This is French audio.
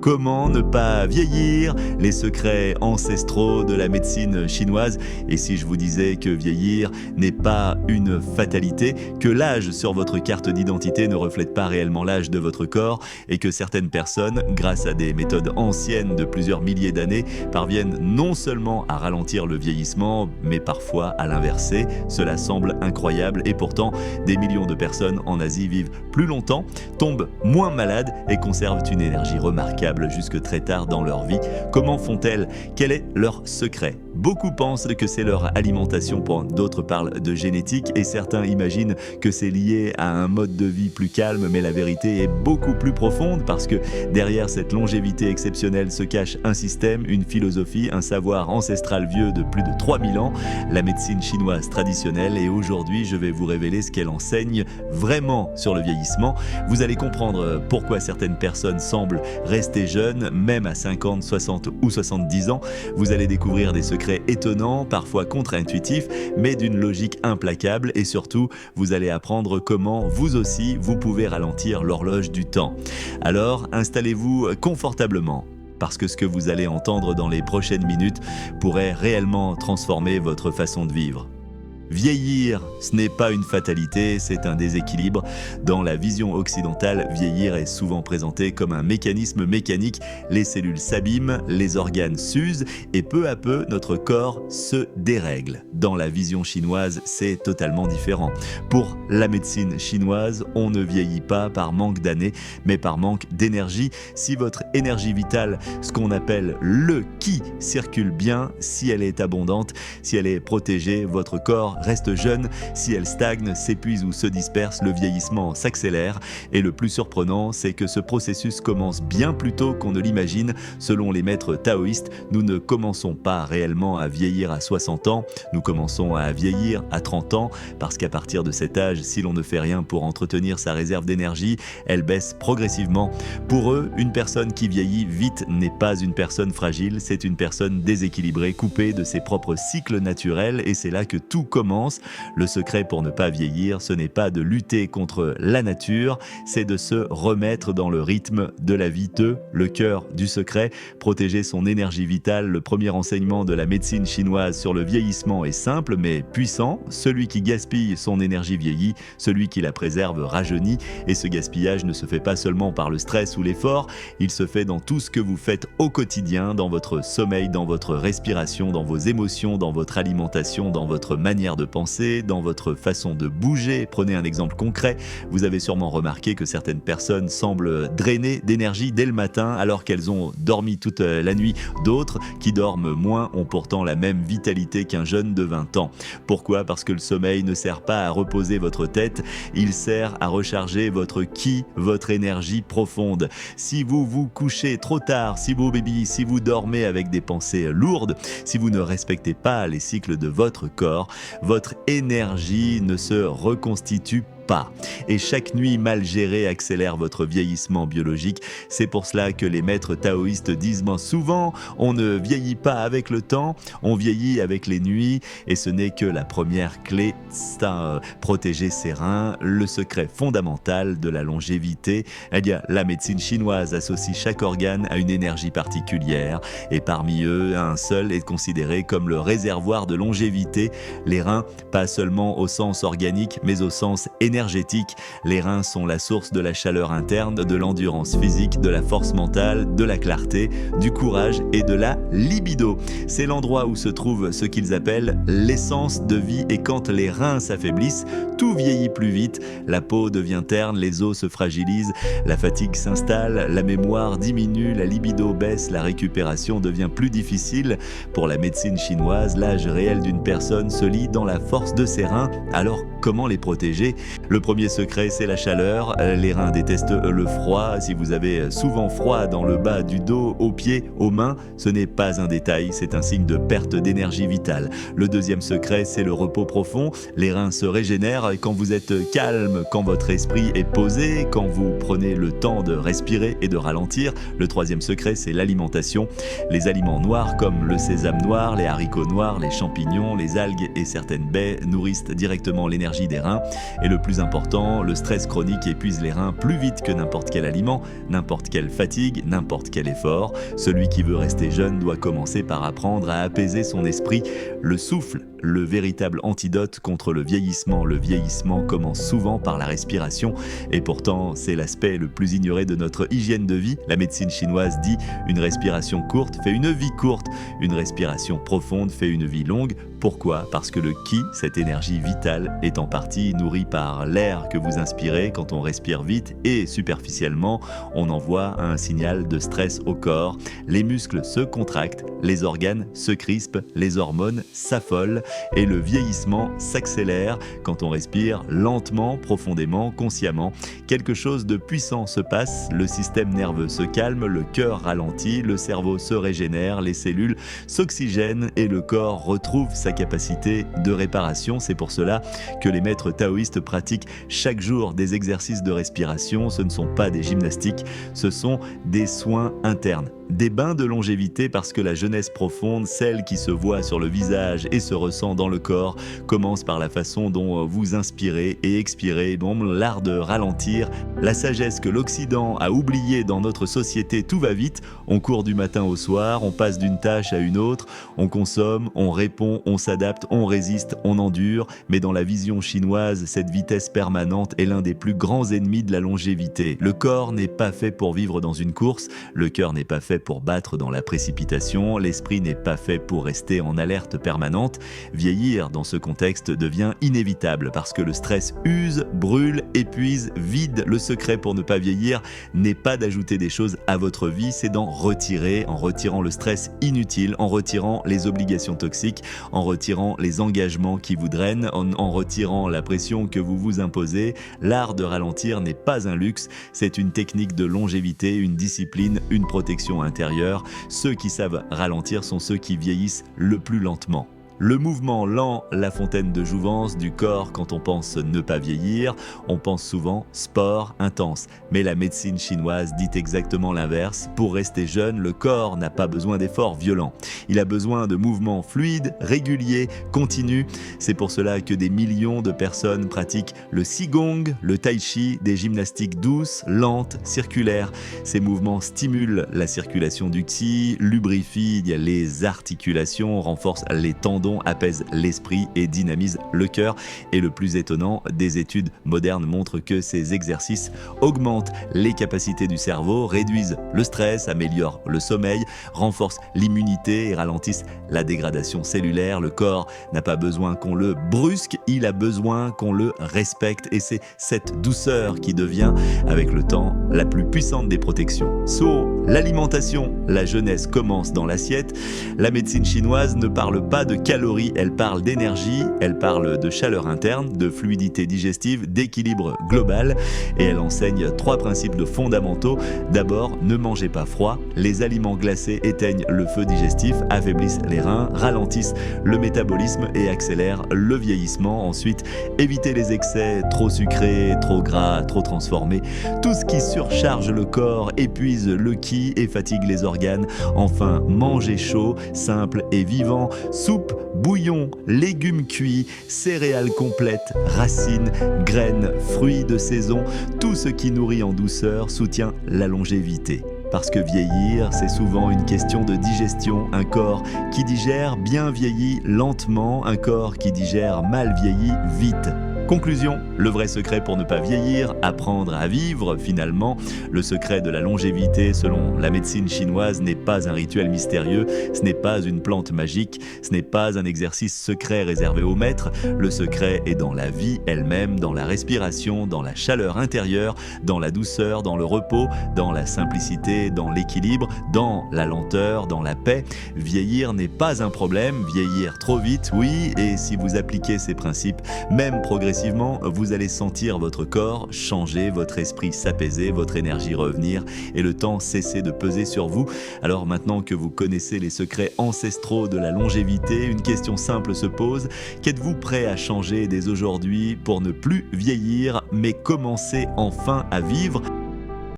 Comment ne pas vieillir? Les secrets ancestraux de la médecine chinoise. Et si je vous disais que vieillir n'est pas une fatalité, que l'âge sur votre carte d'identité ne reflète pas réellement l'âge de votre corps et que certaines personnes, grâce à des méthodes anciennes de plusieurs milliers d'années, parviennent non seulement à ralentir le vieillissement, mais parfois à l'inverser. Cela semble incroyable et pourtant, des millions de personnes en Asie vivent plus longtemps, tombent moins malades et conservent une énergie remarquable jusque très tard dans leur vie. Comment font-elles? Quel est leur secret? Beaucoup pensent que c'est leur alimentation, d'autres parlent de génétique et certains imaginent que c'est lié à un mode de vie plus calme, mais la vérité est beaucoup plus profonde parce que derrière cette longévité exceptionnelle se cache un système, une philosophie, un savoir ancestral vieux de plus de 3000 ans, la médecine chinoise traditionnelle. Et aujourd'hui, je vais vous révéler ce qu'elle enseigne vraiment sur le vieillissement. Vous allez comprendre pourquoi certaines personnes semblent rester jeunes, même à 50, 60 ou 70 ans. Vous allez découvrir des secrets étonnants, parfois contre-intuitifs, mais d'une logique implacable. Et surtout, vous allez apprendre comment vous aussi, vous pouvez ralentir l'horloge du temps. Alors, installez-vous confortablement, parce que ce que vous allez entendre dans les prochaines minutes pourrait réellement transformer votre façon de vivre. Vieillir, ce n'est pas une fatalité, c'est un déséquilibre. Dans la vision occidentale, vieillir est souvent présenté comme un mécanisme mécanique. Les cellules s'abîment, les organes s'usent et peu à peu, notre corps se dérègle. Dans la vision chinoise, c'est totalement différent. Pour la médecine chinoise, on ne vieillit pas par manque d'années, mais par manque d'énergie. Si votre énergie vitale, ce qu'on appelle le qi, circule bien, si elle est abondante, si elle est protégée, votre corps reste jeune. Si elle stagne, s'épuise ou se disperse, le vieillissement s'accélère. Et le plus surprenant, c'est que ce processus commence bien plus tôt qu'on ne l'imagine. Selon les maîtres taoïstes, nous ne commençons pas réellement à vieillir à 60 ans, nous commençons à vieillir à 30 ans, parce qu'à partir de cet âge, si l'on ne fait rien pour entretenir sa réserve d'énergie, elle baisse progressivement. Pour eux, une personne qui vieillit vite n'est pas une personne fragile, c'est une personne déséquilibrée, coupée de ses propres cycles naturels, et c'est là que tout commence. Le secret pour ne pas vieillir, ce n'est pas de lutter contre la nature, c'est de se remettre dans le rythme de la vie. Le cœur du secret, protéger son énergie vitale. Le premier enseignement de la médecine chinoise sur le vieillissement est simple mais puissant. Celui qui gaspille son énergie vieillit, celui qui la préserve rajeunit. Et ce gaspillage ne se fait pas seulement par le stress ou l'effort, il se fait dans tout ce que vous faites au quotidien, dans votre sommeil, dans votre respiration, dans vos émotions, dans votre alimentation, dans votre manière de penser, dans votre façon de bouger. Prenez un exemple concret. Vous avez sûrement remarqué que certaines personnes semblent drainées d'énergie dès le matin alors qu'elles ont dormi toute la nuit. D'autres, qui dorment moins, ont pourtant la même vitalité qu'un jeune de 20 ans. Pourquoi? Parce que le sommeil ne sert pas à reposer votre tête, il sert à recharger votre qi, votre énergie profonde. Si vous vous couchez trop tard, si vous dormez avec des pensées lourdes, si vous ne respectez pas les cycles de votre corps, votre énergie ne se reconstitue pas. Et chaque nuit mal gérée accélère votre vieillissement biologique. C'est pour cela que les maîtres taoïstes disent souvent, on ne vieillit pas avec le temps, on vieillit avec les nuits. Et ce n'est que la première clé, protéger ses reins, le secret fondamental de la longévité. La médecine chinoise associe chaque organe à une énergie particulière. Et parmi eux, un seul est considéré comme le réservoir de longévité. Les reins, pas seulement au sens organique, mais au sens énergétique. Les reins sont la source de la chaleur interne, de l'endurance physique, de la force mentale, de la clarté, du courage et de la libido. C'est l'endroit où se trouve ce qu'ils appellent l'essence de vie. Et quand les reins s'affaiblissent, tout vieillit plus vite, la peau devient terne, les os se fragilisent, la fatigue s'installe, la mémoire diminue, la libido baisse, la récupération devient plus difficile. Pour la médecine chinoise, l'âge réel d'une personne se lie dans la force de ses reins. Alors, comment les protéger? Le premier secret, c'est la chaleur. Les reins détestent le froid. Si vous avez souvent froid dans le bas du dos, aux pieds, aux mains, ce n'est pas un détail, c'est un signe de perte d'énergie vitale. Le deuxième secret, c'est le repos profond. Les reins se régénèrent quand vous êtes calme, quand votre esprit est posé, quand vous prenez le temps de respirer et de ralentir. Le troisième secret, c'est l'alimentation. Les aliments noirs comme le sésame noir, les haricots noirs, les champignons, les algues et certaines baies nourrissent directement l'énergie des reins. Et le plus plus important, le stress chronique épuise les reins plus vite que n'importe quel aliment, n'importe quelle fatigue, n'importe quel effort. Celui qui veut rester jeune doit commencer par apprendre à apaiser son esprit. Le souffle, le véritable antidote contre le vieillissement. Le vieillissement commence souvent par la respiration et pourtant c'est l'aspect le plus ignoré de notre hygiène de vie. La médecine chinoise dit une respiration courte fait une vie courte, une respiration profonde fait une vie longue. Pourquoi ? Parce que le qi, cette énergie vitale, est en partie nourrie par l'air que vous inspirez quand on respire vite et superficiellement, on envoie un signal de stress au corps. Les muscles se contractent, les organes se crispent, les hormones s'affolent et le vieillissement s'accélère quand on respire lentement, profondément, consciemment. Quelque chose de puissant se passe, le système nerveux se calme, le cœur ralentit, le cerveau se régénère, les cellules s'oxygènent et le corps retrouve sa capacité de réparation. C'est pour cela que les maîtres taoïstes pratiquent chaque jour des exercices de respiration. Ce ne sont pas des gymnastiques, ce sont des soins internes. Des bains de longévité parce que la jeunesse profonde, celle qui se voit sur le visage et se ressent dans le corps, commence par la façon dont vous inspirez et expirez, l'art de ralentir, la sagesse que l'Occident a oubliée dans notre société. Tout va vite, on court du matin au soir, on passe d'une tâche à une autre, on consomme, on répond, on s'adapte, on résiste, on endure, mais dans la vision chinoise, cette vitesse permanente est l'un des plus grands ennemis de la longévité. Le corps n'est pas fait pour vivre dans une course, le cœur n'est pas fait pour battre dans la précipitation, l'esprit n'est pas fait pour rester en alerte permanente. Vieillir dans ce contexte devient inévitable parce que le stress use, brûle, épuise, vide. Le secret pour ne pas vieillir n'est pas d'ajouter des choses à votre vie, c'est d'en retirer, en retirant le stress inutile, en retirant les obligations toxiques, en retirant les engagements qui vous drainent, en retirant la pression que vous vous imposez. L'art de ralentir n'est pas un luxe, c'est une technique de longévité, une discipline, une protection intérieure. Ceux qui savent ralentir sont ceux qui vieillissent le plus lentement. Le mouvement lent, la fontaine de jouvence du corps quand on pense ne pas vieillir, on pense souvent sport intense. Mais la médecine chinoise dit exactement l'inverse. Pour rester jeune, le corps n'a pas besoin d'efforts violents. Il a besoin de mouvements fluides, réguliers, continus. C'est pour cela que des millions de personnes pratiquent le qigong, le tai chi, des gymnastiques douces, lentes, circulaires. Ces mouvements stimulent la circulation du qi, lubrifient les articulations, renforcent les tendons, apaise l'esprit et dynamise le cœur. Et le plus étonnant, des études modernes montrent que ces exercices augmentent les capacités du cerveau, réduisent le stress, améliorent le sommeil, renforcent l'immunité et ralentissent la dégradation cellulaire. Le corps n'a pas besoin qu'on le brusque, il a besoin qu'on le respecte. Et c'est cette douceur qui devient, avec le temps, la plus puissante des protections. L'alimentation, la jeunesse commence dans l'assiette. La médecine chinoise ne parle pas de calories, elle parle d'énergie, elle parle de chaleur interne, de fluidité digestive, d'équilibre global et elle enseigne 3 principes de fondamentaux. D'abord, ne mangez pas froid. Les aliments glacés éteignent le feu digestif, affaiblissent les reins, ralentissent le métabolisme et accélèrent le vieillissement. Ensuite, évitez les excès trop sucrés, trop gras, trop transformés. Tout ce qui surcharge le corps épuise le qi et fatigue les organes. Enfin, mangez chaud, simple et vivant. Soupe, bouillon, légumes cuits, céréales complètes, racines, graines, fruits de saison, tout ce qui nourrit en douceur soutient la longévité. Parce que vieillir, c'est souvent une question de digestion. Un corps qui digère bien vieillit lentement, un corps qui digère mal vieillit vite. Conclusion, le vrai secret pour ne pas vieillir, apprendre à vivre finalement. Le secret de la longévité, selon la médecine chinoise, n'est pas un rituel mystérieux, ce n'est pas une plante magique, ce n'est pas un exercice secret réservé aux maîtres. Le secret est dans la vie elle-même, dans la respiration, dans la chaleur intérieure, dans la douceur, dans le repos, dans la simplicité, dans l'équilibre, dans la lenteur, dans la paix. Vieillir n'est pas un problème, vieillir trop vite, oui, et si vous appliquez ces principes, même progressivement, vous allez sentir votre corps changer, votre esprit s'apaiser, votre énergie revenir et le temps cesser de peser sur vous. Alors maintenant que vous connaissez les secrets ancestraux de la longévité, une question simple se pose. Qu'êtes-vous prêt à changer dès aujourd'hui pour ne plus vieillir, mais commencer enfin à vivre ?